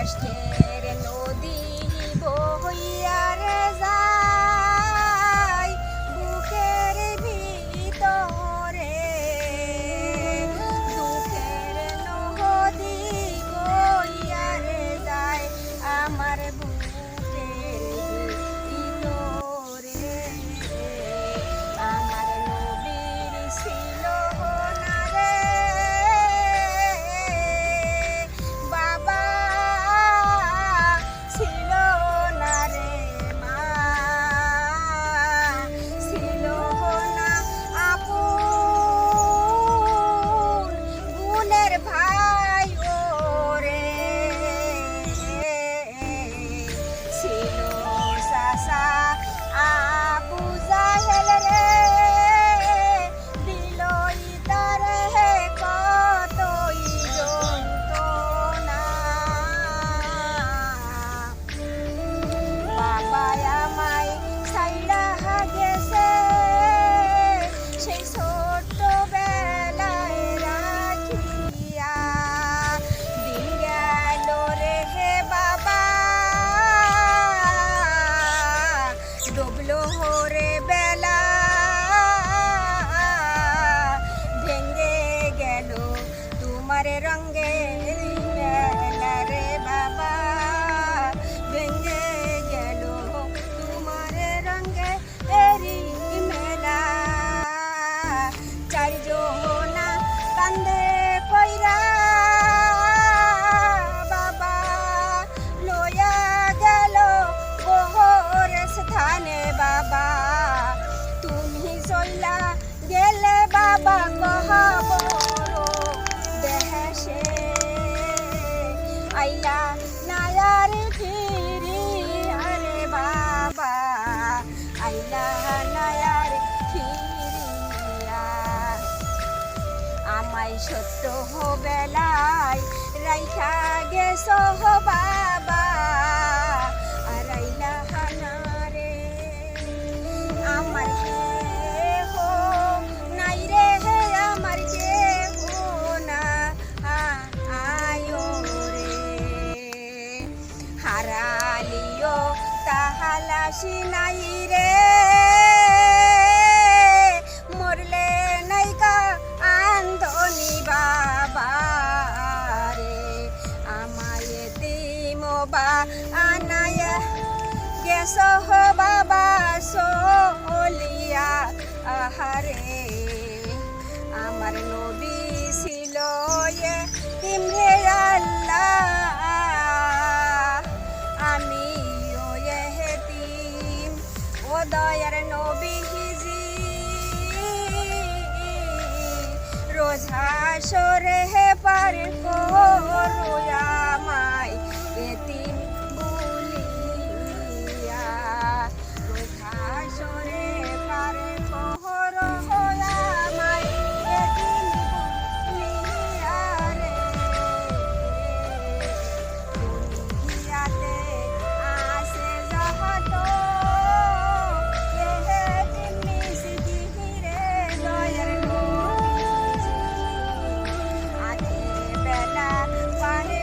কষ্টের নদী বহিয়া রে যায় বুকের ভিতরে, দুঃখের নদী বহিয়া রে যায় আমার বুকের ভিতরে। আমার নবীর ছিল না রে বাবা, ছিল না রে মা, ছিল না আপন গুণের ভাই ওরে, ছিল চাচা আবু জাহেল রে, দিলই তারে কতই যন্ত্রণা। বাবা আমায় ছাইড়া গেছে সেই ছোট্ট বেলায় রাখিয়া, দিন গেল রে হে বাবা, ডুবলো রে বেলা, ভেঙে গেল তোমার রঙের মেলা রে বাবা, ভেঙে গেল তোমার রঙের মেলা। চারজনা কান্দে কইরা বাবা লইয়া গেল গোহর স্থানে বাবা, তুমি চইলা গেলে বাবা কহবর দেশে, আইলা নায়ার ফিরি আরে বাবা, আইলা নায়ার ফিরিয়া। আমায় সত্য বেলায় রাইখা গেছ বাবা, আর আইলা না রে আমার কেহ নাই রে, আমার কেহ না আয়ো রে, হারালিও তাহালাসি নাই রে, মরলে নাইকা আন্দনি বাবা রে, আমায় দিমবা আনায়া গেছ বাবা সলিয়া আহারে। আমার নবী ছিল ইমরে আল্লাহ, আমি ও এতিম ও দয়ার নবীজি, রোজা সরে পার করো আমায় এতিম বলিয়া, রোজা সরে পার করো আমায় এতিম বলিয়া রে, দুনিয়াতে আসে যত এতিম মিসকিন রে দয়ার নবীজি, আজের বেলা পারে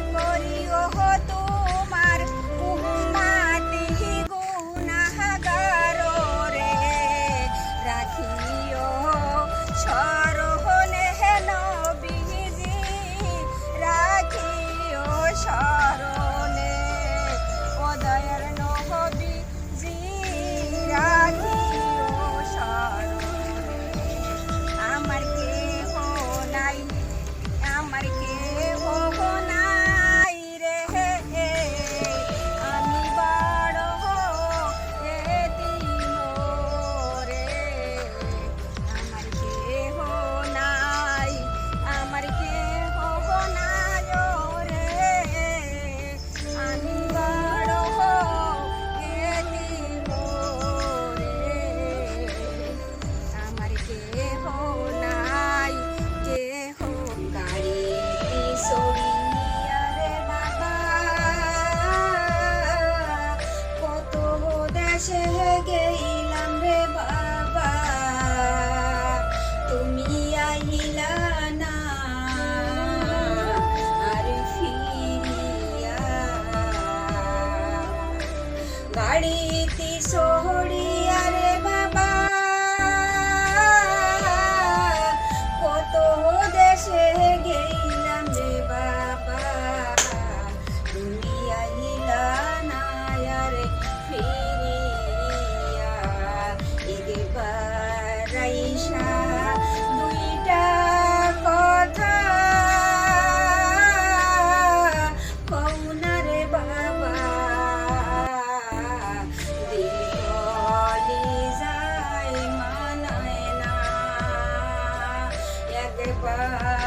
দেখতে পাই